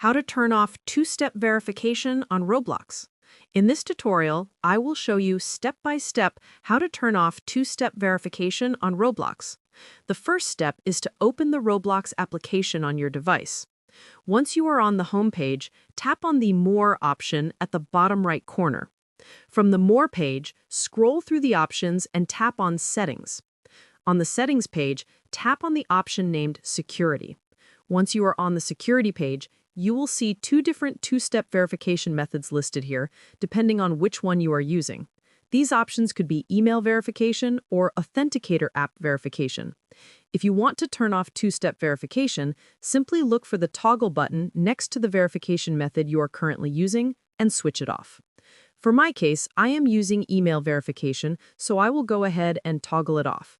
How to turn off two-step verification on Roblox. In this tutorial, I will show you step-by-step how to turn off two-step verification on Roblox. The first step is to open the Roblox application on your device. Once you are on the home page, tap on the More option at the bottom right corner. From the More page, scroll through the options and tap on Settings. On the Settings page, tap on the option named Security. Once you are on the Security page, you will see two different two-step verification methods listed here, depending on which one you are using. These options could be email verification or Authenticator app verification. If you want to turn off two-step verification, simply look for the toggle button next to the verification method you are currently using and switch it off. For my case, I am using email verification, so I will go ahead and toggle it off.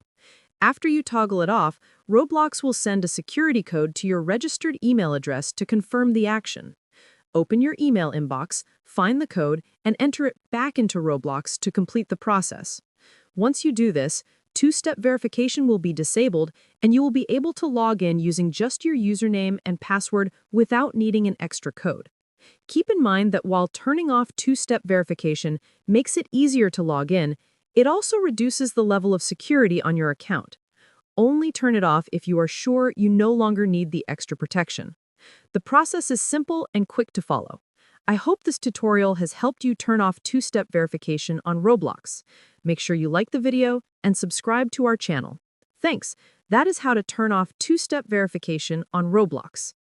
After you toggle it off, Roblox will send a security code to your registered email address to confirm the action. Open your email inbox, find the code, and enter it back into Roblox to complete the process. Once you do this, two-step verification will be disabled, and you will be able to log in using just your username and password without needing an extra code. Keep in mind that while turning off two-step verification makes it easier to log in, it also reduces the level of security on your account. Only turn it off if you are sure you no longer need the extra protection. The process is simple and quick to follow. I hope this tutorial has helped you turn off two-step verification on Roblox. Make sure you like the video and subscribe to our channel. Thanks. That is how to turn off two-step verification on Roblox.